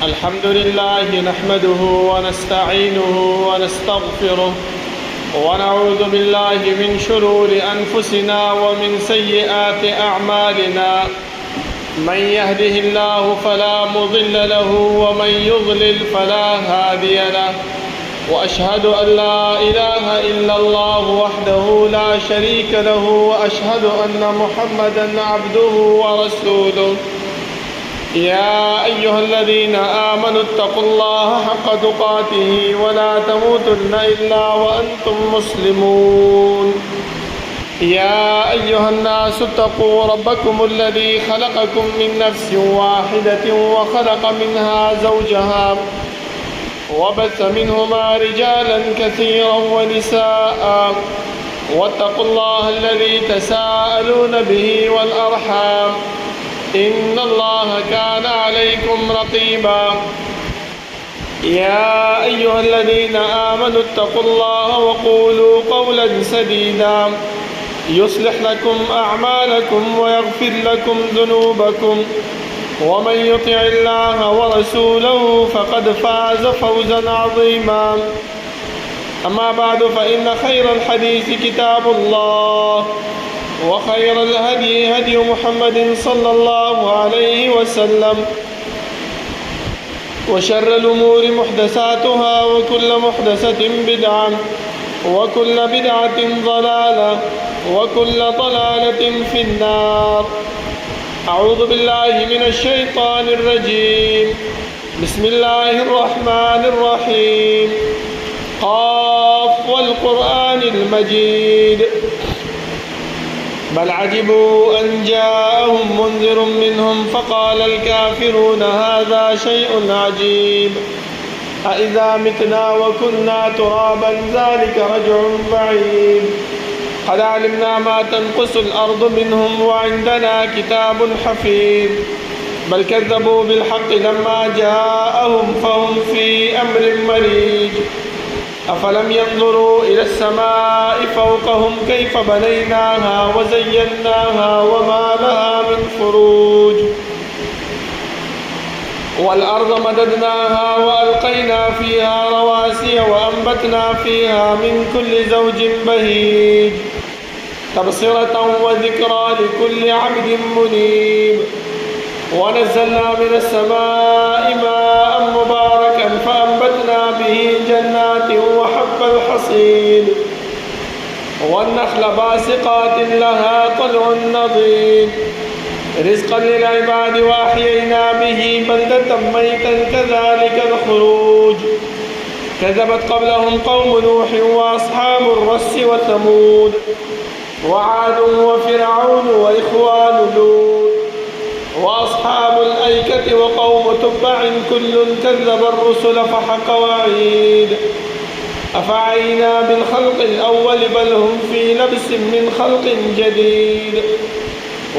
الحمد لله نحمده ونستعينه ونستغفره ونعوذ بالله من شرور أنفسنا ومن سيئات أعمالنا من يهده الله فلا مضل له ومن يضلل فلا هادي له وأشهد أن لا إله إلا الله وحده لا شريك له وأشهد أن محمدا عبده ورسوله يا أيها الذين آمنوا اتقوا الله حق تقاته ولا تموتن إلا وأنتم مسلمون يا أيها الناس اتقوا ربكم الذي خلقكم من نفس واحدة وخلق منها زوجها وبث منهما رجالا كثيرا ونساء واتقوا الله الذي تساءلون به والأرحام إن الله كان عليكم رقيبا يا أيها الذين آمنوا اتقوا الله وقولوا قولا سديدا يصلح لكم أعمالكم ويغفر لكم ذنوبكم ومن يطع الله ورسوله فقد فاز فوزا عظيما أما بعد فإن خير الحديث كتاب الله وخير الهدي هدي محمد صلى الله عليه وسلم وشر الأمور محدثاتها وكل محدثة بدعة وكل بدعة ضلالة وكل ضلالة في النار أعوذ بالله من الشيطان الرجيم بسم الله الرحمن الرحيم قاف والقرآن المجيد بل عجبوا أن جاءهم منذر منهم فقال الكافرون هذا شيء عجيب أإذا متنا وكنا ترابا ذلك رجع بعيد قد علمنا ما تنقص الأرض منهم وعندنا كتاب حفيظ بل كذبوا بالحق لما جاءهم فهم في أمر مريج أفلم ينظروا إلى السماء فوقهم كيف بنيناها وزيناها وما لها من فروج والأرض مددناها وألقينا فيها رواسي وأنبتنا فيها من كل زوج بهيج تبصرة وذكرى لكل عبد منيب ونزلنا من السماء ماء مباركا فأنبتنا به جنات وحب الحصيد والنخل باسقات لها طلع نضيد رزقا للعباد وأحيينا به بلدة ميتا كذلك الخروج كذبت قبلهم قوم نوح وأصحاب الرس وثمود وعاد وفرعون وإخوان لوط وأصحاب الأيكة وقوم تبع كل كذب الرسل فحق وعيد أفعينا بالخلق الأول بل هم في لبس من خلق جديد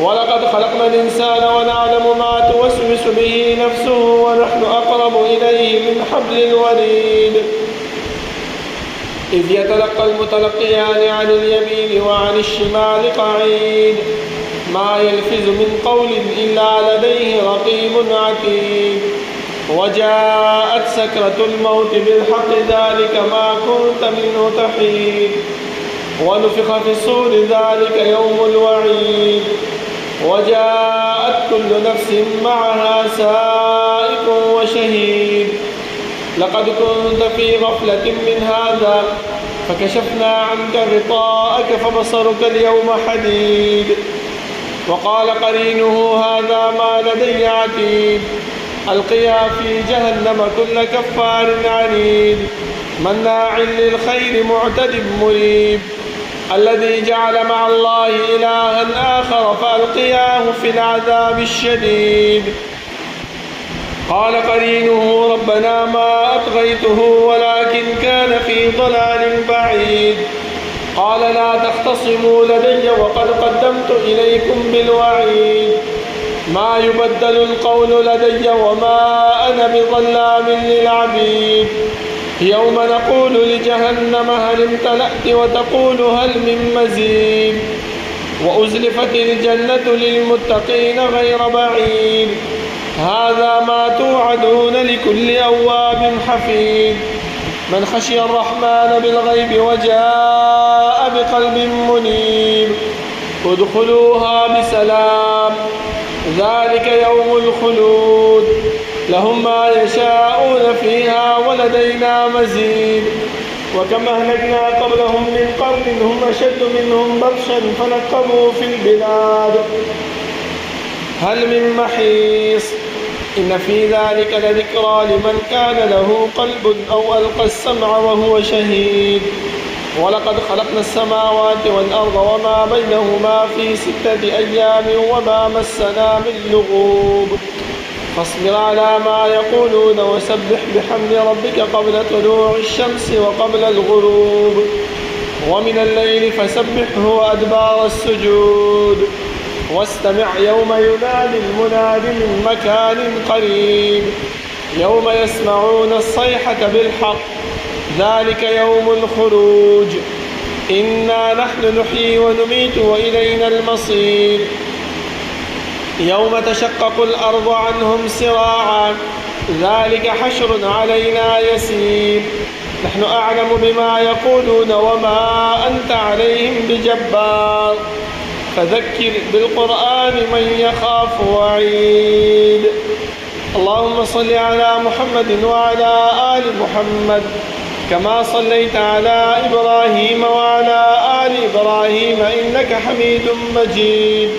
ولقد خلقنا الإنسان ونعلم ما توسوس به نفسه ونحن أقرب إليه من حبل الوريد إذ يتلقى المتلقيان عن اليمين وعن الشمال قعيد ما يلفظ من قول إلا لديه رقيب عتيد وجاءت سكرة الموت بالحق ذلك ما كنت منه تحيد ونفخ في الصور ذلك يوم الوعيد وجاءت كل نفس معها سائق وشهيد لقد كنت في غفلة من هذا فكشفنا عنك غطاءك فبصرك اليوم حديد وقال قرينه هذا ما لدي عتيد ألقيا في جهنم كل كفار عنيد مناع للخير معتد مريب الذي جعل مع الله إلها آخر فألقياه في العذاب الشديد قال قرينه ربنا ما أطغيته ولكن كان في ضلال بعيد قال لا تختصموا لدي وقد قدمت إليكم بالوعيد ما يبدل القول لدي وما أنا بظلام للعبيد يوم نقول لجهنم هل امتلأت وتقول هل من مزيد وأزلفت الجنة للمتقين غير بعيد توعدون لكل أواب حفيظ من خشي الرحمن بالغيب وجاء بقلب منيب ادخلوها بسلام ذلك يوم الخلود لهم ما يشاءون فيها ولدينا مزيد وكم أهلكنا قبلهم من قرن هم أشد منهم بطشا فنقبوا في البلاد هل من محيص إن في ذلك لذكرى لمن كان له قلب أو ألقى السمع وهو شهيد ولقد خلقنا السماوات والأرض وما بينهما في 6 أيام وما مسنا من لغوب فاصبر على ما يقولون وسبح بحمد ربك قبل طلوع الشمس وقبل الغروب ومن الليل فسبحه وأدبار السجود واستمع يوم ينادي المناد من مكان قريب يوم يسمعون الصيحة بالحق ذلك يوم الخروج إنا نحن نحيي ونميت وإلينا المصير يوم تشقق الأرض عنهم سراعا ذلك حشر علينا يسير نحن أعلم بما يقولون وما أنت عليهم بجبار فذكر بالقرآن من يخاف وعيد اللهم صل على محمد وعلى آل محمد كما صليت على إبراهيم وعلى آل إبراهيم إنك حميد مجيد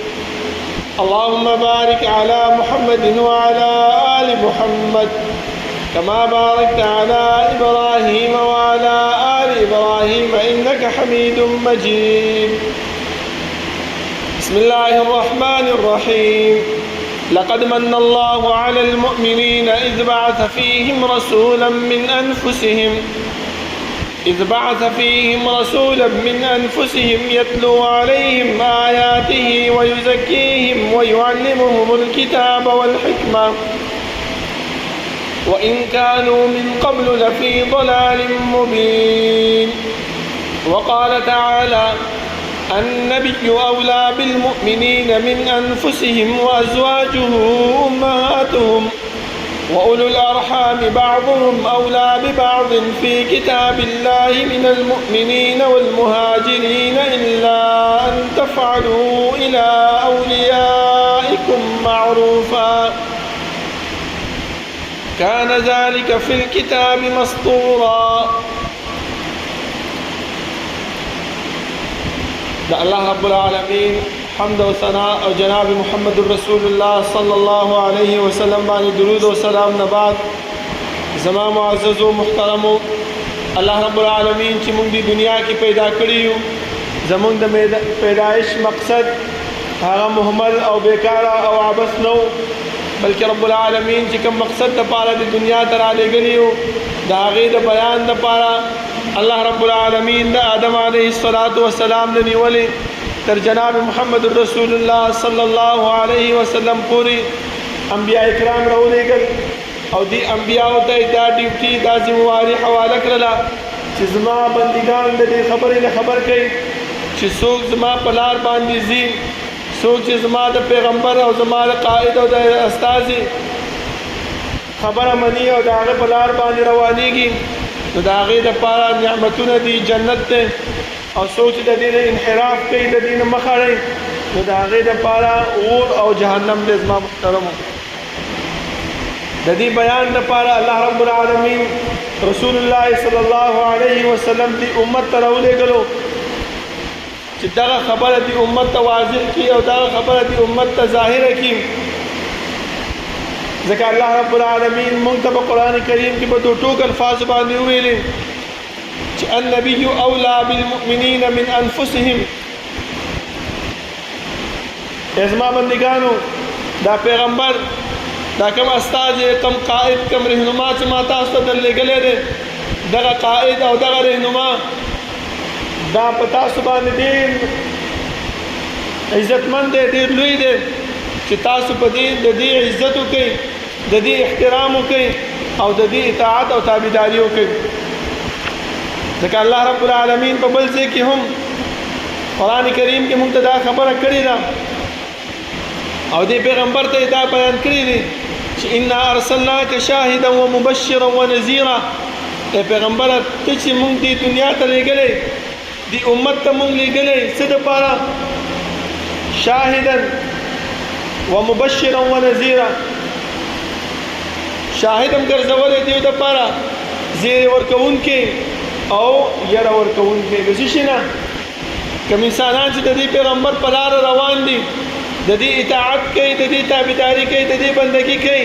اللهم بارك على محمد وعلى آل محمد كما باركت على إبراهيم وعلى آل إبراهيم إنك حميد مجيد بسم الله الرحمن الرحيم لقد من الله على المؤمنين إذ بعث فيهم رسولا من أنفسهم يتلو عليهم آياته ويزكيهم ويعلمهم الكتاب والحكمة وإن كانوا من قبل لفي ضلال مبين وقال تعالى النبي أولى بالمؤمنين من أنفسهم وأزواجه أمهاتهم وأولو الأرحام بعضهم أولى ببعض في كتاب الله من المؤمنين والمهاجرين إلا أن تفعلوا إلى أوليائكم معروفا كان ذلك في الكتاب مسطورا دا الله رب العالمين حمد و ثناء او جناب محمد رسول الله صلی الله علیه وسلم باندې درود و سلام نه بعد زما معزز و محترم الله رب العالمین چې موږ د دنیا کې پیدا کړیو زموږ د پیدایش مقصد هغه مهمل او بیکاره او عبث نو بلکې رب العالمین چې کوم مقصد د پاره د دنیا ته را لېږلیو د هغې د بیان دپاره الله رب العالمین د آدم علیه السلام نه نیولې تر جناب محمد رسول الله صلی الله علیه وسلم پورې انبیاء کرام راولېږل او دې انبیاءو ته دا ډیوټي دا ذمواري حواله کړله چې زما بندګان د دې خبرې نه خبر کوي چې څوک زما په لار باندې ځي څوک چې زما د پیغمبر او زما د قائد او د استازي خبره مني او د هغه په لار باندې روانېږي نو د هغې دپاره نعمتونه دي جنت دی او څوک چې د دې نه انحراف کوي د دې نه مخ اړوي نو د هغې دپاره اور او جهنم دی زما محترمو د دې بیان دپاره الله رب العالمین رسول الله صلی الله علیه وسلم دې امت ته راولېږلو چې دغه خبره دې امت ته واضح کړي او دغه خبره دې امت ته ظاهره کړي ځکه الله رب العالمین موږ ته په قرآن کریم کې په دو ټوک الفاظ باندې وویلي چې النبي اولا بالمؤمنین من انفسهم زما بندګانو دا پیغمبر دا کوم استاذ کوم قائد کوم رهنما چې ما تاسو ته درلېږلی دی دغه قائد او دغه رهنما دا په تاسو باندې ډېر عزتمند دی ډېر لوی دی چې تاسو په دې د دې عزت وکړئ د دې احترام وکړئ او د دې اطاعت او تابعداري وکړئ ځکه الله رب العالمین په بل ځای کې هم قرآن کریم کې موږ ته دا خبره کړې ده او دې پیغمبر ته دا بیان کړی دی چې انا ارسلناک شاهدا ومبشرا ونذيرا اے پیغمبر ته چې مونږ دې دنیا ته لېږلې دې امت ته مونږ لېږلې څه دپاره شاهدا ومبشرا ونذيرا شاهد هم ګرځولې دیو دپاره زیر ورکوونکې او یره ورکوونکې د څه شي نه کوم انسانان چې د دې پیغمبر په لاره روان دي د دې اطاعت کوي د دې تابعداري کوي د دې بندګي کوي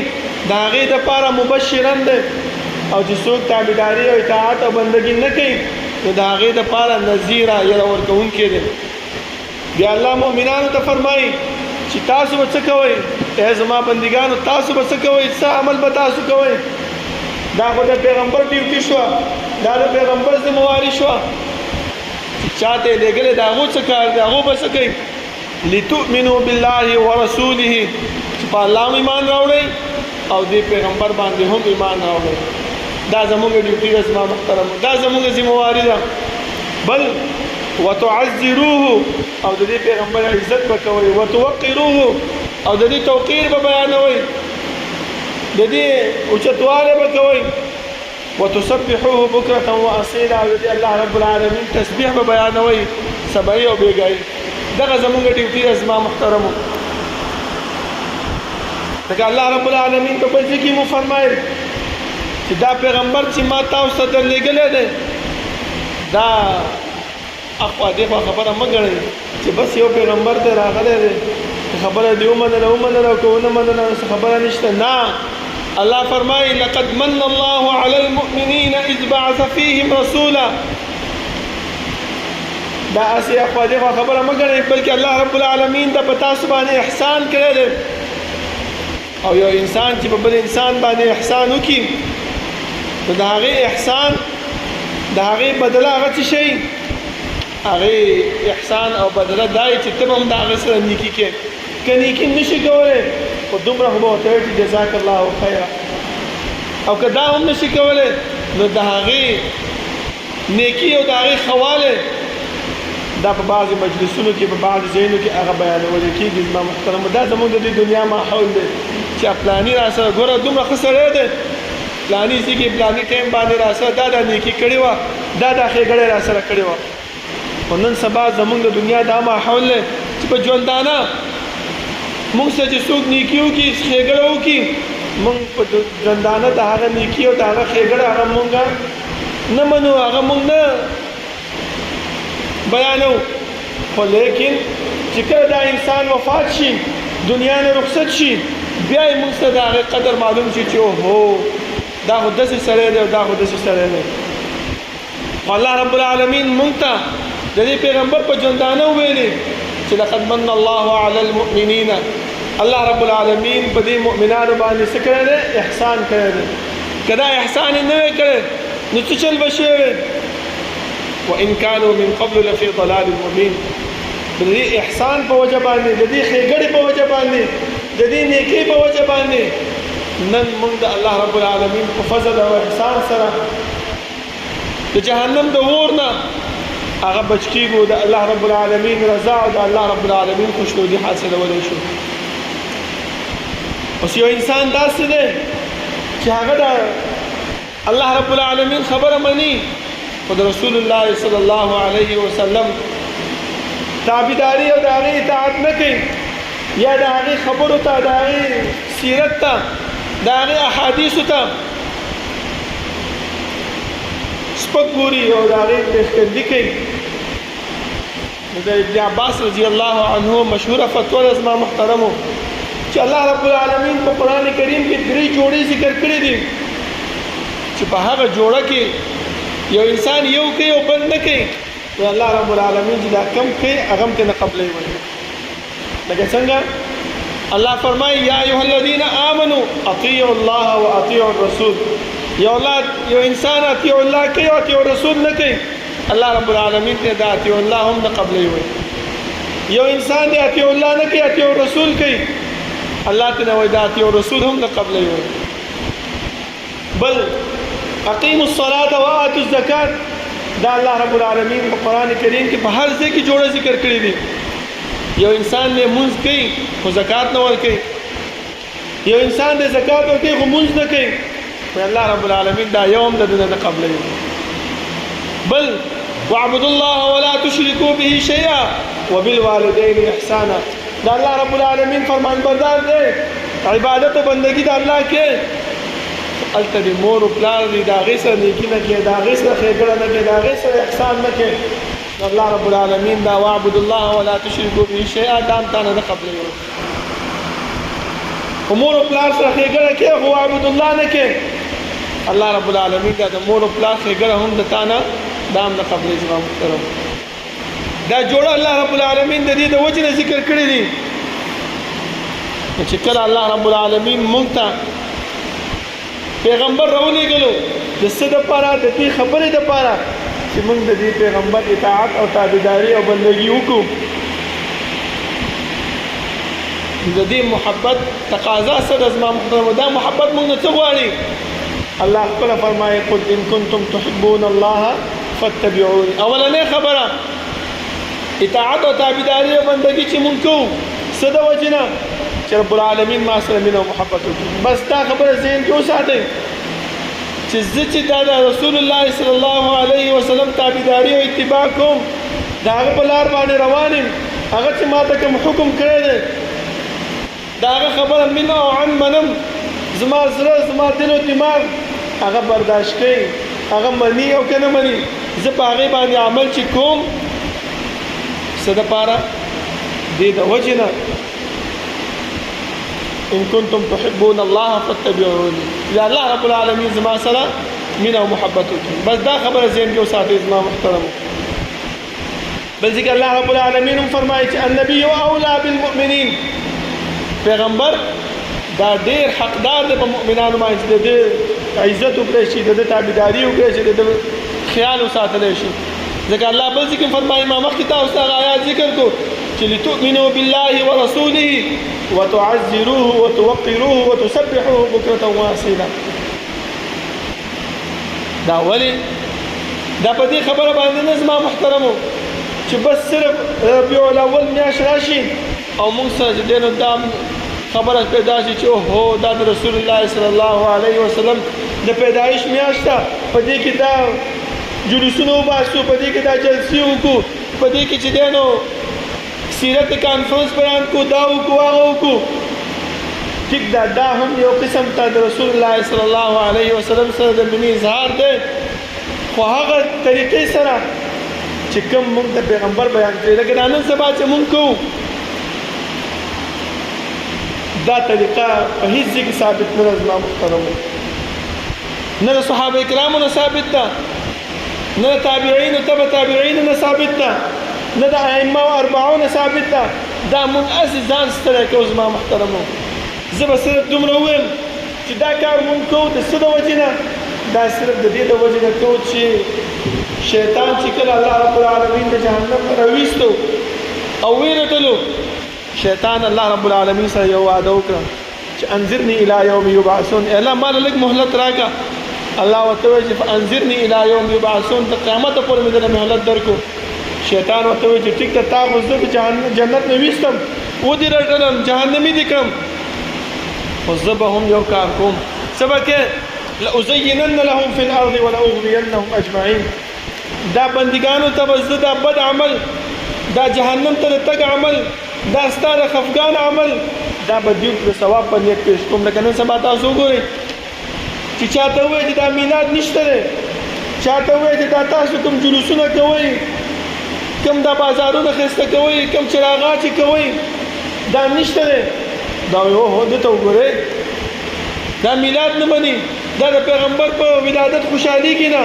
د هغې دپاره مبشرا دی او چې څوک تابعداري او اطاعت او بندګي نه کوي نو د هغې دپاره نذیره یره ورکوونکی دی بیا الله مؤمنانو ته فرمایي چې تاسو به څه کوئ ای زما بندګانو تاسو به څه کوئ څه عمل به تاسو کوئ دا خو د پیغمبر ډیوټي شوه دا د پیغمبر ذمواري شوه چې چاته یې لېږلی د هغو څه کار دی هغو به څه کوي لتؤمنوا بالله ورسوله چې په الله هم ایمان راوړئ او دې پیغمبر باندې هم ایمان راوړئ دا زمونږ ډیوټي ده زما محترم دا زمونږ ذمواري ده بل وتعذروه او د دې پیغمبر عزت به کوئ وتوقروه او د دې توقیر به بیانوئ د دې اوچتوالی به کوئ وتسبحوه بکرة واصیلا او د دې الله رب العالمین تسبیح به بیانوئ سبعی او بیګایي دغه زمونږ ډیوټي ده زما محترمو لکه الله رب العالمین په بل ځای کې مو فرمایل چې دا پیغمبر چې ما تاسو ته درلېږلی دی دا اخوا دېخوا خبره مه ګڼئ چې بس یو پیغمبر دی راغلی دی خبره دې ومنله او که ونه منله نو خبره نشته نه الله فرمایي لقد من الله على المؤمنين اذ بعث فيهم رسولا دا اسی اخوا دېخوا خبره مه ګڼئ بلکې الله رب العالمین دا په تاسو باندې احسان کړی دی او یو انسان چې په بل انسان باندې احسان وکړي نو د هغې احسان د هغې بدله هغه څه شی هغې احسان او بدله دا یې چې ته به هم د هغې سره نیکي کې که نیکي نه شي کولی خو دومره خو به ورته وایي چې جزاک الله خیره او که دا هم نه شي کولی نو د هغې نیکي او د هغې ښه دا په بعضې مجلسونو کې په بعضې ځایونو کې هغه بیانولی کېږي زما محترمو دا زموږ د دې دنیا ماحول دی چې پلاني را سره ګوره دومره ښه سړی دی پلاني ځای کې پلاني ټایم باندې را سره دا نیکي کړې وه دا ښېګړی را سره کړې وه خو نن سبا زموږ د دنیا دا ماحول دی چې په ژوندانه موږ سره چې څوک نیکي وکړي ښېګړه وکړي موږ په ژوندانه د هغه نیکي او د هغه ښېګړه هغه موږ نه منو هغه موږ نه بیانو خو لیکن چې کله دا انسان وفات شي دنیا نه رخصت شي بیا یې موږ ته د هغې قدر معلوم شي چې اوهو دا خو داسې سړی دی او دا خو داسې سړی دی خو الله رب العالمین موږ ته د دې پیغمبر په ژوندانه وویلې چې لقد من الله على المؤمنین الله رب العالمین په دې مؤمنانو باندې څه کړی دی احسان کړی دی که دا احسان یې نه وی کړی نو څه چل به شوی وإن كانوا من قبل لفي ضلال مبين د دې احسان په وجه باندې د دې ښېګړې په وجه باندې د دې نیکۍ په وجه باندې نن موږ د الله رب العالمین په فضل او احسان سره د جهنم د اور نه هغه بچ کېږو د الله رب العالمین رضا او د الله رب العالمین خوشنودي حاصلولی شو اوس یو انسان داسې دی چې هغه د الله رب العالمین خبره مني خو د رسول الله صلی الله علیه وسلم تابعداري او د هغې اطاعت نه کوي یا د هغې خبرو ته د هغې سیرت ته د هغې احادیثو ته سپک ګوري او د هغې پېښکندي کوي نو د ابن عباس رضی الله عنه مشهوره فتوا ده زما محترمو چې الله رب العالمین په قرآن کریم کې 3 جوړې ذکر کړي دي چې په هغه جوړه کې یو انسان یو کوي او بل نه کوي نو الله رب العالمین چې دا کم کوي هغه هم ترې نه قبلوي لکه څنګه الله فرمایي یا ایها الذین آمنوا اطیعوا الله واطیعوا الرسول یو انسان اطیعوا الله کوي او اطیعوا الرسول نه کوي الله رب العالمین ته دا اطیعوا الله هم نه قبلوي یو انسان دی اطیعوا الله نه کوي اطیعوا الرسول کوي الله ته وایي دا اطیعوا الرسول هم نه قبلوي بل اقیموا الصلاة وآتوا الزکات دا الله رب العالمین په قرآن کریم کې په هر ځای کې جوړه ذکر کړي دي یو انسان نه مونځ کوي خو زکات نه ورکوي یو انسان د زکات ورکوي خو مونځ نه کوي نو الله رب العالمین دا یو هم د ده نه قبلوي بل واعبدوا الله ولا تشركوا به شيئا وبالوالدين احسانا دا الله رب العالمین فرمان بردار دی عبادت و بندگی د الله کې هلته د مور و پلار دي د هغې سره نیکي نه کوې د هغې سره ښېګړه نه کوې د هغې سره احسان نه کوې الله رب العالمین دا واعبد الله ولا تشركوا به شيئا دا هم تا نه نه قبلوي خو مور و پلار سره ښېګړه کوې خو واعبد الله نه کوې الله رب العالمین دا د مور و پلار ښېګړه هم د تا نه دا هم نه قبلوي زما محترم دا جوړه الله رب العالمین د دې د وجې نه ذکر کړي دي چې کله الله رب العالمین مونږ ته پیغمبر راولېږلو د څه دپاره د دې خبرې دپاره چې مونږ د دې پیغمبر اطاعت او تابعداري او بندګي وکړو د دې محبت تقاضا څه ده زما محترمو دا محبت مونږ نه څه غواړي الله خپله فرمایي قل ان کنتم تحبون الله فاتبعوني اولنۍ خبره اطاعت او تابعداري او بندګي چې مونږ کوو څه د وجې نه چې رب العالمین ما سره مینه او محبت وکړي بس دا خبره ذهن کې وساتئ چې زه چې دا د رسول الله صلی الله علیه وسلم تابعداري او اتباع کوم د هغه په لار باندې روان یم هغه چې ما ته کوم حکم کړی دی د هغه خبره مینه او عن منم زما زړه زما دل او دماغ هغه برداشت کوي هغه مني او که نه مني زه په هغې باندې عمل چې کوم څه دپاره دې د وجې نه ان کنتم تحبون الله فاتبعوني یا الله رب العالمین زما سره مینه او محبت وکړي بس دا خبره ذهن کې وساتئ زما محترمو بل ځکه الله رب العالمین هم فرمایي چې النبي اولا بالمؤمنین پیغمبر دا ډېر حقدار دی په مؤمنانو باندې چې د ده عزت وکړی شي د ده تابعداري وکړی شي د ده خیال وساتلی شي ځکه الله بل ځکه فرمایي ما مخکې تاسو ته هغه آیات ذکر کړو چې لتؤمنوا بالله ورسوله وتعزروه وتوقروه وتسبحوه بكرة واصيلا دا ولې دا په دې خبره باندې نه زما محترمو چې بس صرف ربیع الاول میاشت راشي او موږ سره چې دی نو دا خبره پیدا شي چې اوهو دا د رسول الله صلی الله علیه وسلم د پیدایش میاشت ده په دې کې دا جلوسونه وباسو په دې کې دا جلسې وکړو په دې کې چې دی نو سیرت کانفرنس بیان کو دا وکړو هغه وکړو ټیک دا هم یو قسم ته د رسول الله صلی الله علیه وسلم سره د مینې اظهار دی خو هغه طریقې سره چې کوم موږ د پیغمبر بیان کړي لکه دا نن سبا چې موږ کوو دا طریقه په هیڅ ځای کې ثابت نه ده زما محترمو نه د صحابه کرامو نه ثابت ده نه د تابعینو تبع تابعینو نه ثابت ده نه د ائمه او اربعو نه ثابت ده دا موږ هسې ځان ستړی کوو زما محترمو زه به صرف دومره ووایم چې دا کار موږ کوو د څه د وجې نه دا صرف د دې د وجې نه کوو چې شیطان چې کله الله رب العالمین د جهنم نه راویستو او ویې شیطان الله رب العالمین سره یو وعده وکړه چې انذرني الى یوم یبعثون الله ما لږ مهلت راکړه الله ورته وایي چې فانذرني الى یوم یبعثون تر قیامته پورې مې درله مهلت درکړو شیطان ورته وایي چې ټیک ده تا خو زه په جنت نه ویستم ودې رټلم جهنمي دې کړم خو زه به هم یو کار کوم څه به کې لأزینن لهم فی الارض ولأغوینهم اجمعین دا بندګانو ته به زه دا بد عمل دا جهنم ته د تګ عمل دا ستا د خفګان عمل دا به دوی د ثواب په نیت پیش کوم لکه نن سبا تاسو وګورئ چې چاته ووایي چې دا میلاد نشته دی چاته ووایي چې دا تاسو کوم جلوسونه کوئ کوم دا بازارونه ښایسته کوئ کوم چراغا چې کوئ دا نشته دی دا وایي اوهو دې ته وګورئ دا میلاد نه مني دا د پیغمبر په ولادت خوشحالېږي نه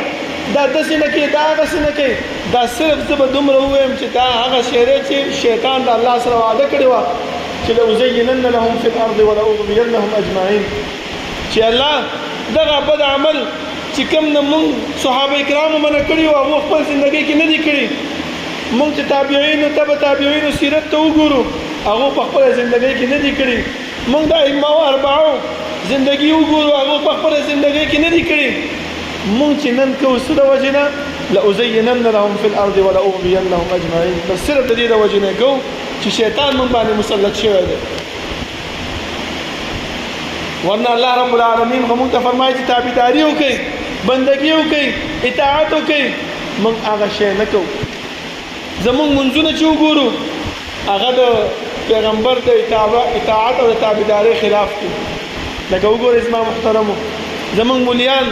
دا داسې نه کوي دا هغسې نه کوي دا صرف زه به دومره ووایم چې دا هغه شی دی چې شیطان د الله سره وعده کړې وه چې لأزینن لهم فی الارض ولأغوینهم اجمعین چې الله دغه بد عمل چې کوم نه مونږ صحابه کرامو منع کړي وو هغو خپل زندګۍ کې نه دي کړي مونږ چې تابعینو تبع تابعینو سیرت ته وګورو هغو په خپله زندګۍ کې نه دي کړي مونږ د ائمه او اربعو زندګي وګورو هغو په خپله زندګۍ کې نه دي کړي مونږ چې نن کوو څه د وجې نه لأزینن لهم فی الارض ولأغوینهم اجمعین بس صرف د دې د وجې نه کوو چې شیطان مونږ باندې مسلط شوی دی ورنه الله رب العالمین موږ ته فرمایي چې تابعداري وکړئ بندګي وکړئ اطاعت وکړئ موږ هغه شی نه کوو زموږ منځونه چې وګورو هغه د پیغمبر د اطاعت او د تابعداري خلاف دي لکه وګورئ زما محترمو زموږ مولیان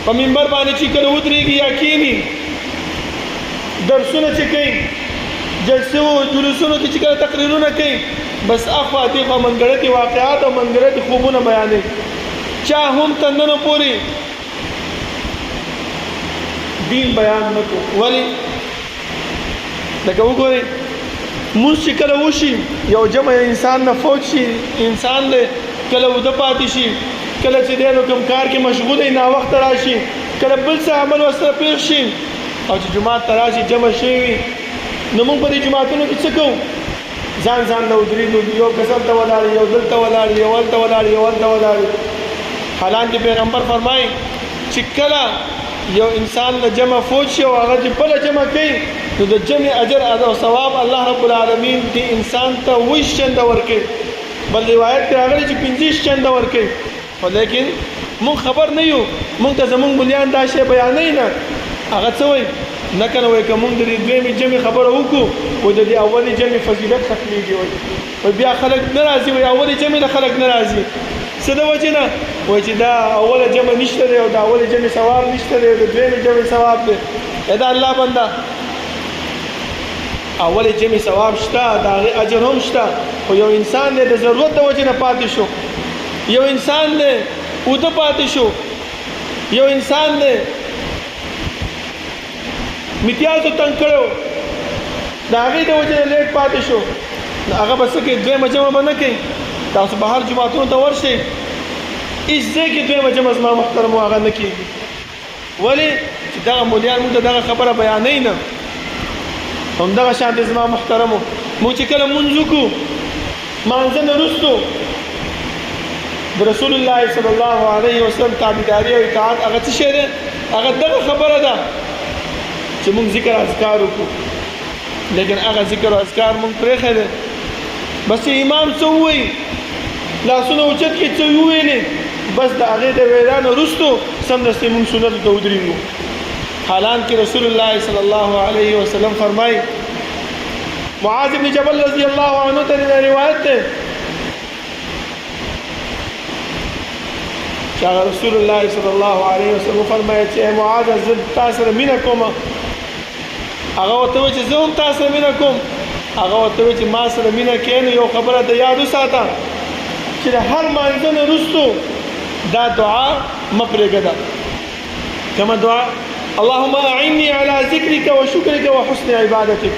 په منبر باندې چې کله ودرېږي یا کښېني درسونه چې کوي جلسو جلوسونو کې چې کله تقریرونه کوي بس اخوا دېخوا منګړتې واقعات او منګړتې خوبونه بیانوي چا هم تر ننه پورې دین بیان نه کړو ولې لکه وګورئ مونځ چې کله وشي یو جمع انسان نه فوت شي انسان دی کله اوده پاتې شي کله چې دی نو کوم کار کې مشغول دی ناوخته راشي کله بل څه عمل ورسره پېښ شي او چې جومات ته راشي جمع شوي وي نو موږ په دې جوماتونو کې څه کوو ځان له ودرېږو یو کس هلته ولاړ یو دلته ولاړ یو هلته ولاړ یو هلته ولاړ حالانکې پیغمبر فرمایي چې کله یو انسان له جمع فوت شي او هغه چې بله جمع کوي نو د جمع اجر او ثواب الله رب العالمین دې انسان ته 20 چنده ورکوي بل روایت کې راغلی چې 50 چنده ورکوي خو لیکن مونږ خبر نه یو مونږ ته زمونږ ملیان دا شی بیانوي نه هغه څه وایي نه کنه وایي که مونږ د دې دویمې جمع خبره وکړو وایي د دې اولې جمع فضیلت ختمېږي وایي بیا خلک نه راځي وایي اولې جمع نه خلک نه راځي څه د وجې نه وایي چې دا اوله جمع نشته دی او د اولې جمع ثواب نشته دی او د دویمې جمع ثواب دی دا الله بنده اولې جمع ثواب شته د هغې اجر هم شته خو یو انسان دی د ضرورت د وجې نه پاتې شو یو انسان دی اوده پاتې شو یو انسان دی میتیازو تنګ کړو د هغې د وجې نه لیټ پاتې شو هغه به څه کوي دویمه جمع به نه کوي تاسو بهر جوماتونو ته ورشئ هېڅ ځای کې دویمه جمع زما محترمو هغه نه کېږي ولې چې دغه مولیان موږ ته دغه خبره بیانوي نه همدغه شانتې زما محترمو موږ چې کله مونځ وکړو مانځه نه وروستو د رسول الله صلی الله علیه وسلم تابعداري او اطاعت هغه څه شی دی هغه دغه خبره ده چې موږ ذکر اذکار وکړو لیکن هغه ذکر او اذکار موږ پرېښی دی بس چې امام څه ووایي لاسونه اوچت کړي څه وویلې بس د هغې د وینا نه وروستو سمدستي موږ سنتو ته ودرېږو حالانکې رسول الله صلی الله علیه وسلم فرمایي معاذ بن جبل رضی الله عنه ته روایت ده چې رسول الله صلی الله علیه وسلم فرمایي چې معاذ زه تا سره مینه کوم هغه ورته وایي چې زه هم تا سره مینه کوم هغه ورته وایي چې ما سره مینه کوې نو یو خبره ته یاد وساته چې د هر مانځه نه وروستو دا دعا مه پرېږده کومه دعا اللهم اعني على ذكرك وشكرك وحسن عبادتك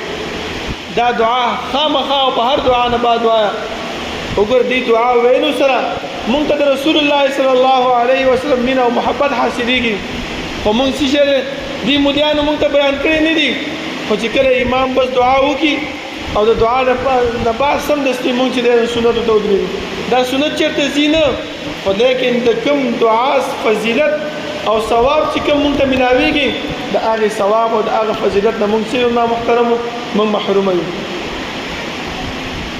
دا دعا خامخا او په هر دعا نه بعد وایا وګور دې دعا ویلو سره مونږ ته د رسول الله صلی الله علیه وسلم مینه او محبت حاصلېږي خو مونږ څه شی دې مولیانو مونږ ته بیان کړی نه دي خو چې کله امام بس دعا وکړي او د دعا نه بعد سمدستي مونږ چې د سنتو ته ودرېږو دا سنت چېرته ځي نه خو لیکن د کوم دعا فضیلت او ثواب چې کوم مونږ ته ملاویږي د هغې ثواب او د هغه فضیلت نه مونږ څه یو محترمو مونږ محرومه یو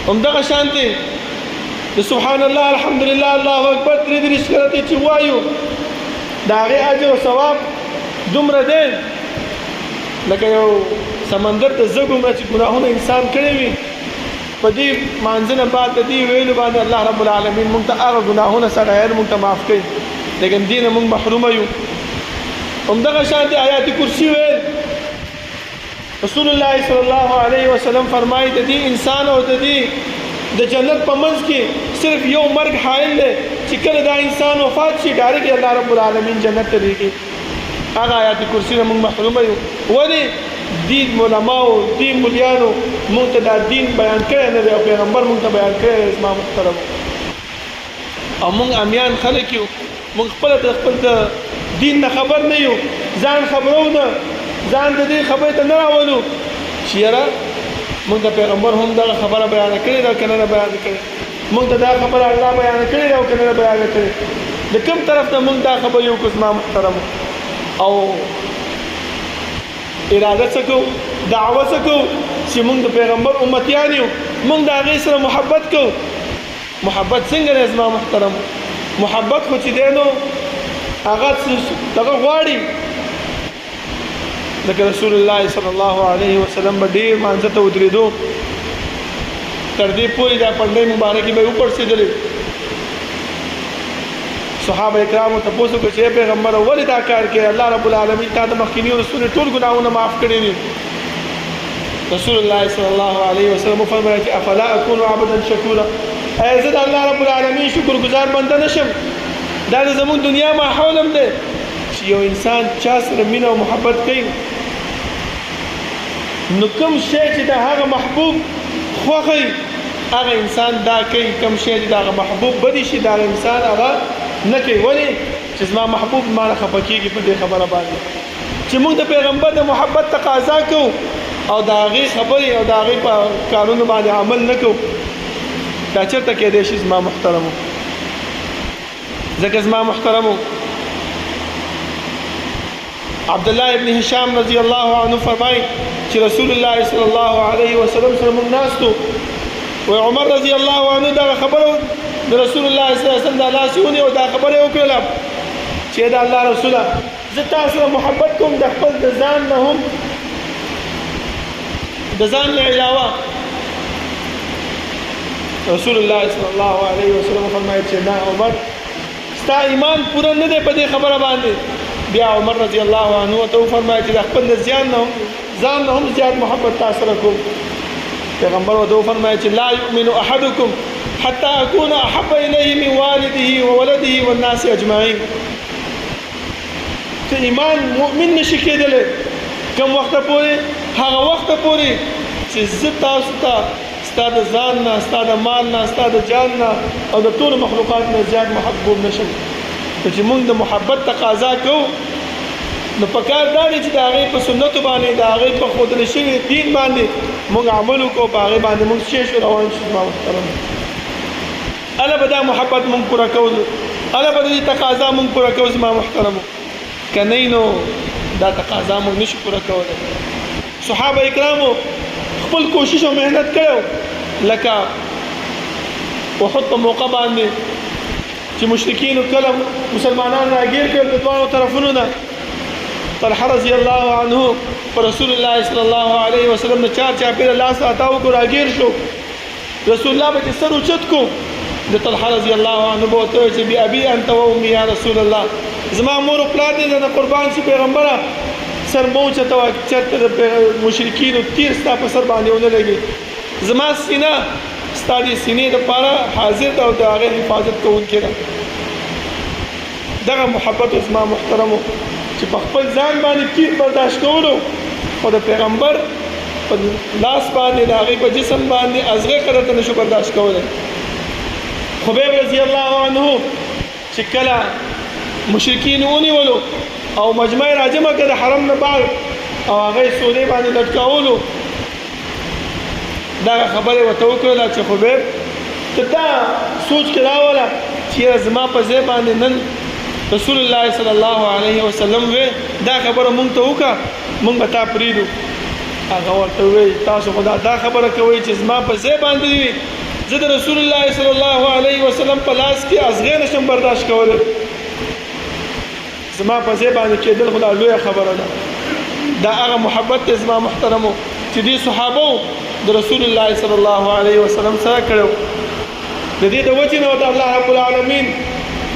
همدغه شانتې د سبحان الله الحمدلله الله اکبر 33 کرتې چې وایو د هغې اجر او ثواب دومره دی لکه یو سمندر ته زه ګومره چې ګناهونه انسان کړی وي په دې مانځه نه بعد د دې ویلو باندې الله رب العالمین مونږ ته هغه ګناهونه صغیر مونږ ته معاف کوي لیکن دین موږ محرومه یو همدغه شانتې آیات کرسی ویل رسول الله صلی الله علیه وسلم فرمایي د دې انسان او د دې د جنت په منځ کې صرف یو مرګ حایل دی چې کله دا انسان وفات شي ډایرکټ الله رب العالمین جنت ته لېږي هغه آیات کرسی نه موږ محرومه یو ولې دین علماو دین مولیانو موږ ته دا دین بیان کړی نه دی او پیغمبر موږ ته بیان کړی دی زما محترم او موږ امیان خلک یو موږ خپل د خپل د دین نه خبر نه یو ځان خبرو نه ځان د دې خبرې ته نه راولو چې یاره موږ د پیغمبر هم دغه خبره بیان کړې ده که نه بیان کړې موږ ته دا خبره الله بیان کړې ده او که نه بیان کړې د کوم طرف ته موږ دا خبرې وکړو زما محترمو او اراده څه کوو دعوه څه کوو چې موږ د پیغمبر امتیان یو موږ د هغې سره محبت کوو محبت څنګه دی زما محترم؟ محبت خو چې دی نو هغه دغه غواړي لکه رسول الله صلی الله علیه وسلم به ډېر مانځه ته ودرېدو تر دې پورې دا پنډۍ مبارکې به یې وپړسېدلې صحابه کرامو تپوس وکړه چې پیغمبره ولې دا کار کوې؟ الله رب العالمین تا د مخکیني رسول ټول ګناهونه معاف کړي دي. رسول الله صلی الله علیه وسلم وفرمایل چې افلا اکون عبدا شکورا، ایا زه د الله رب العالمین شکر گزار بنده نشم؟ دا زموږ دنیا ماحول هم دی چې یو انسان چا سره مینه او محبت کوي نو کوم شی چې د هغه محبوب خوښوي هغه انسان دا کوي، کوم شی چې د هغه محبوب بدي شي دا انسان هغه نه کوي. ولې؟ چې زما محبوب ما نه خفه کېږي په دې خبره باندې چې موږ د پیغمبر د محبت تقاضا کوو او د هغې خبرې او د هغې په کارونو باندې عمل نه کوو، دا چېرته کېدی شي زما محترمو؟ ځکه زما محترمو عبدالله ابن هشام رضی الله عنه فرمایي چې رسول الله صلی الله علیه وسلم سره موږ ناستو و عمر رضی الله عنه دغه خبره د رسول الله صلی الله علیه وسلم د لاس یې ونیو دا خبره یې وکړله چې د الله رسوله زه تاسو سره محبت کوم د خپل د ځان نه هم د ځان نه علاوه. رسول الله صلی الله علیه وسلم فرمایي چې نه عمر ستا ایمان پوره نه دی په دې خبره باندې. بیا عمر رضی الله عنه ته وفرمایي چې د خپل ځان نه هم زیات محبت تاسو سره کوم. پیغمبر ورته وفرمایي چې لا یؤمن احدکم حتى اكون احب الیه من والده وولده والناس اجمعین. ته ایمان مؤمن نشي کېدلی کوم وخت پورې؟ هغه وخت پورې چې زه تاسو ته ستا د ځان نه، ستا د مال نه، ستا د جان نه او د ټولو مخلوقات نه زیات محبوب نشم. چې موږ د محبت تقاضا کوو نو پکار دا دی چې د هغې په سنتو باندې د هغې په ښودل شوي دین باندې موږ عمل وکړو، په هغې باندې موږ شو روان شو. زما محترم هله به دا محبت موږ پوره کوو، هله به د دې تقاضا موږ پوره کوو. زما محترمو که نه نو دا تقاضا موږ نشو پوره کولی. صحابه کرامو خپل کوشش او محنت کړو لکه احد په موقع باندې چې مشرکینو کله مسلمانان راګیر کړل د دواړو طرفونو نه. طلحه رضی الله عنه پر رسول الله صلی الله علیه وسلم نه چاپېره لاس راتاو کو راګیر شو. رسول الله به سر اوچت کو د طلحه رضی الله عنه به ورته وایي چې بأبي انت وأمي یا رسول الله، زما مور او پلار دې نه قربان شي پیغمبره، سر مو اوچته وه چېرته د مشرکینو تیر ستا په سر باندې ونه لګي. زما سینه ستا دې سینې دپاره حاضر ده او د هغې حفاظت کوونکې ده. دغه محبت زما محترمو چې په خپل ځان باندې تیر برداشت کولو خو د پیغمبر په لاس باندې د هغې په جسم باندې ازغې قدر ته نشو برداشت کولی. خبیب رضی الله عنه چې کله مشرکین ونیولو او مجمع راجمه کړه د حرم نه بعد او هغه سودې باندې لټکولو، دا خبره ورته وکړله چې خبیب ته دا سوچ کې راوله چې زما په ځای باندې نن رسول الله صلی الله علیه وسلم وی دا خبره مونږ ته وکړه مونږ به تا پرېږدو. هغه ورته وی تاسو خو دا خبره کوئ چې زما په ځای باندې وي، زه د رسول الله صلی الله علیه وسلم په لاس کې ازغې نشم برداشت کولی، زما په ځای باندې کېدل خو دا لویه خبره ده. دا هغه محبت دی زما محترمو چې دې صحابو د رسول الله صلی الله علیه وسلم سره کړو. د دې د وجې نه د الله رب العالمین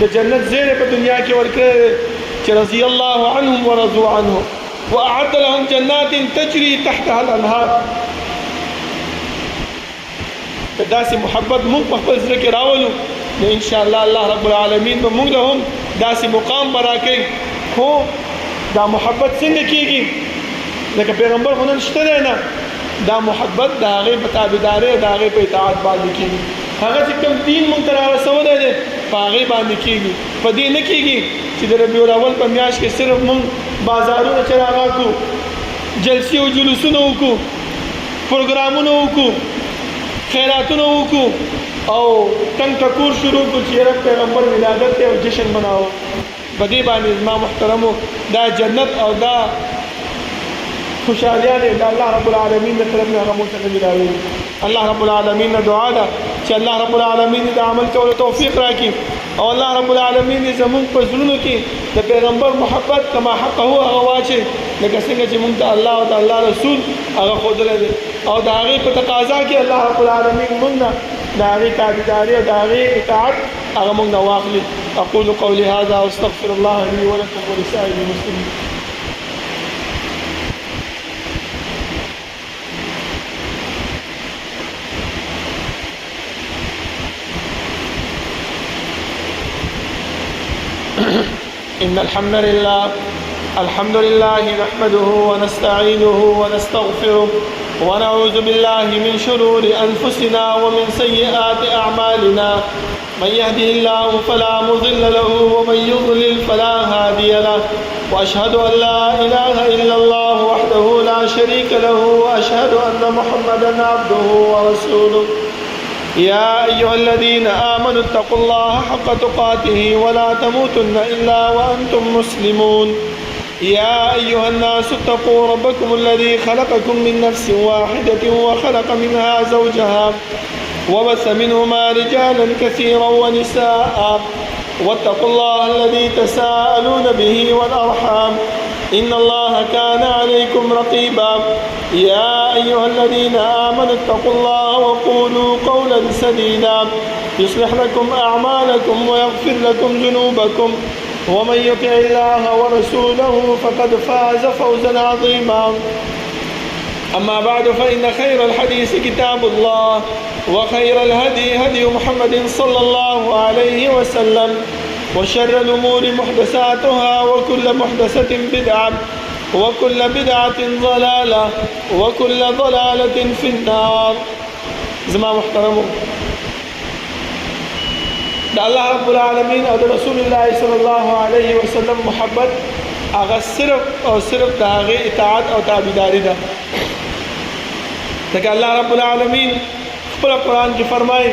د جنت زیری په دنیا کې ورکړی چې رضی الله عنهم ورضوا عنه واعد لهم جنات تجري تحتها الانهار. که داسې محبت موږ په خپل زړه کې راولو نو انشاءالله الله رب العالمین به موږ له هم داسې مقام به راکوي. خو دا محبت څنګه کېږي؟ لکه پیغمبر خو نن شته دی نه، دا محبت د هغې په تابعدارۍ د هغې په اطاعت باندې کېږي. هغه چې کوم دین موږ ته رارسولی دی په هغې باندې کېږي. په دې نه کېږي چې د ربیع الاول په میاشت کې صرف موږ بازارونه چراغا کړو، جلسې او جلوسونه وکړو، پروګرامونه وکړو، خیراتونه وکړو او ټنګ ټکور شروع کړو چې یاره پیغمبر ولادت دی او جشن مناوو. په دې باندې زما محترمو دا جنت او دا خوشحالیانې د الله رب العالمین د طرف نه هغه موږ ته ملاوي. الله رب العالمین نه دعا ده چې الله رب العالمین د عمل کولو توفیق راکړي او الله رب العالمین زموږ په زړونو کې د پیغمبر محبت کما حقه هغه واچي لکه څنګه چې موږ ته الله او د الله رسول هغه ښودلی دی او د هغې په تقاضا کې الله رب العالمین موږ نه د هغې تابعداري او د هغې اطاعت هغه موږ نه واخلي. اقول قولي هذا واستغفر الله لي ولكم ولسائر المسلمين. إن الحمد لله نحمده ونستعينه ونستغفره ونعوذ بالله من شرور أنفسنا ومن سيئات أعمالنا. من يهده الله فلا مضل له ومن يضلل فلا هادي له وأشهد أن لا إله إلا الله وحده لا شريك له وأشهد أن محمدا عبده ورسوله. يا أيها الذين آمنوا اتقوا الله حق تقاته ولا تموتن إلا وأنتم مسلمون. يا أيها الناس اتقوا ربكم الذي خلقكم من نفس واحدة وخلق منها زوجها وبث منهما رجالا كثيرا ونساء واتقوا الله الذي تساءلون به والأرحام إن الله كان عليكم رقيبا. يا أيها الذين آمنوا اتقوا الله وقولوا قولا سديدا يصلح لكم أعمالكم ويغفر لكم ذنوبكم ومن يطع الله ورسوله فقد فاز فوزا عظيما. أما بعد فإن خير الحديث كتاب الله وخير الهدي هدي محمد صلى الله عليه وسلم وشر الأمور محدثاتها وكل محدثة بدعة وكل بدعة ضلالة وكل ضلالة في النار. زما محترمو د الله رب العالمین او د رسول الله صلی الله علیه وسلم محبت هغه صرف او صرف د هغه اطاعت او تابعداري ده. لکه الله رب العالمین خپل قرآن کې فرمایي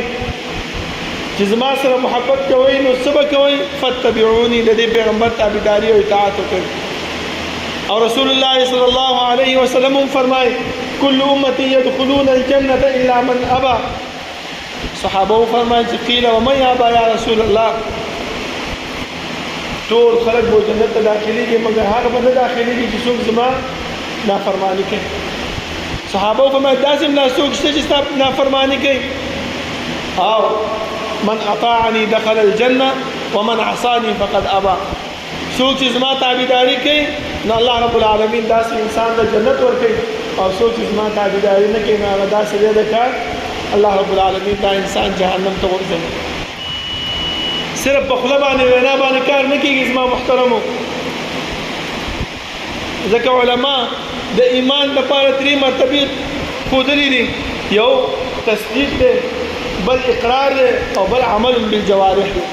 چې زما سره محبت کوئ نو څه به کوئ؟ فتبعوني، د دې پیغمبر تابعداري او اطاعت وکړئ. او رسول الله صلی الله علیه وسلم هم فرمایي كل امتي يدخلون الجنة الا من ابى. صحابه فرمایي چې قیل ومن ابى یا رسول الله، ټول خلک به جنت ته داخليږي مګر هغه به نه داخليږي چې څوک زما نافرمانی کوي. صحابه فرمایي داسې نه څوک شته چې ستا نافرمانی کوي. او من اطاعني دخل الجنة ومن عصاني فقد ابى. څوک چې زما تابعداري کوي نو الله رب العالمین داسې انسان د جنت ورکوي او څوک چې زما تابعداري نه کوي نو هغه داسې دی لکه الله رب العالمین دا انسان جهنم ته ورځوي. صرف په خوله باندې وینا باندې کار نه کېږي زما محترمو. ځکه علما د ایمان لپاره درې مرتبې ښودلي دي. یو تصدیق دی، بل اقرار دی او بل عمل بالجوارح دی.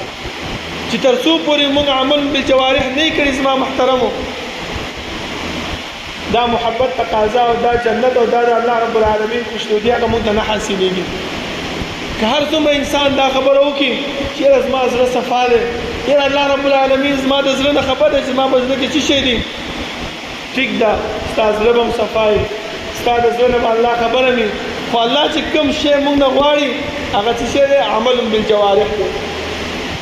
چې تر څو پورې موږ عمل بالجوارح نه کړی زما محترمو، دا محبت تقاضا او دا جنت او دا الله رب العالمین خوشنودي هغه موږ ته نه حاصلېږي. که هر څومره انسان دا خبره وکړي چې یاره زما زړه صفا دی، یاره الله رب العالمین زما د زړه نه خبر دی چې زما په زړه کې څه شی دي، ټیک ده ستا زړه به هم صفا وي، ستا د زړه نه به الله خبره وي، خو الله چې کوم شی موږ نه غواړي هغه څه شی دی؟ عمل بالجوارح دی.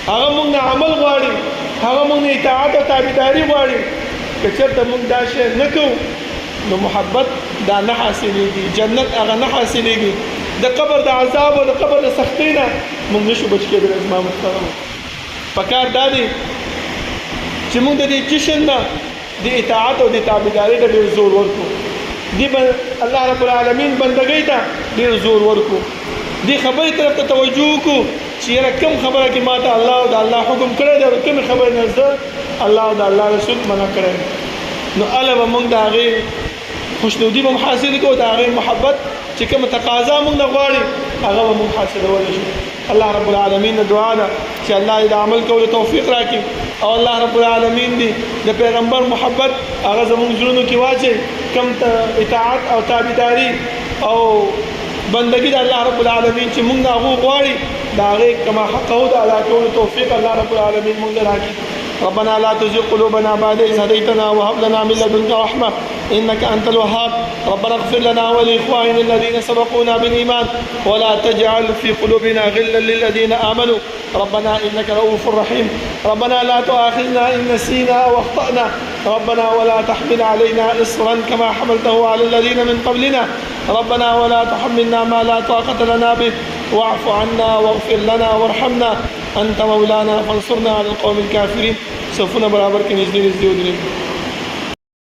هغه موږ نه عمل غواړي، هغه موږ نه اطاعت او تابعداري غواړي. که چېرته موږ دا شی نه کوو نو محبت دا نه حاصلېږي، جنت هغه نه حاصلېږي. د قبر د عذاب او د قبر د سختۍ نه موږ نشو بچ کېدلی. زما محترمو پکار دا دی چې موږ د دې جشن نه د اطاعت او د تابعداري ته ډېر زور ورکړو. دې الله رب العالمین بندګۍ ته ډېر زور ورکړو. دې خبرې طرف ته توجه وکړو چې یاره کوم خبره کې ماته الله او د الله حکم کړی دی او کومې خبرې نه زه الله او د الله رسول منع کړی نو هله به موږ د هغې خوشنودي به هم حاصل کړو، د هغې محبت چې کومه تقاضا موږ نه غواړي هغه به موږ حاصلولی شو. الله رب العالمین نه دعا ده چې الله دې د عمل کولو توفیق راکړي او الله رب العالمین دې د پیغمبر محبت هغه زموږ زړونو کې واچوي. کوم اطاعت او تابعداري او بندگی د الله رب العالمین چې موږ هغه غواړي د هغې کما حقه د ادا کولو توفیق الله رب العالمین موږ ته راکړي. ربنا لا تزغ قلوبنا بعد إذ هديتنا وهب لنا من لدنك رحمة إنك أنت الوهاب. ربنا اغفر لنا ولإخواننا الذين سبقونا بالإيمان ولا تجعل في قلوبنا غلا للذين آمنوا ربنا إنك رؤوف رحيم. ربنا لا تؤاخذنا إن نسينا أو أخطأنا ربنا ولا تحمل علينا إصرا كما حملته على الذين من قبلنا ربنا ولا تحملنا ما لا طاقة لنا به واعف عنا واغفر لنا وارحمنا أنت مولانا فانصرنا على القوم الكافرين. صفونا برابر کے نزدی نزدی ادھر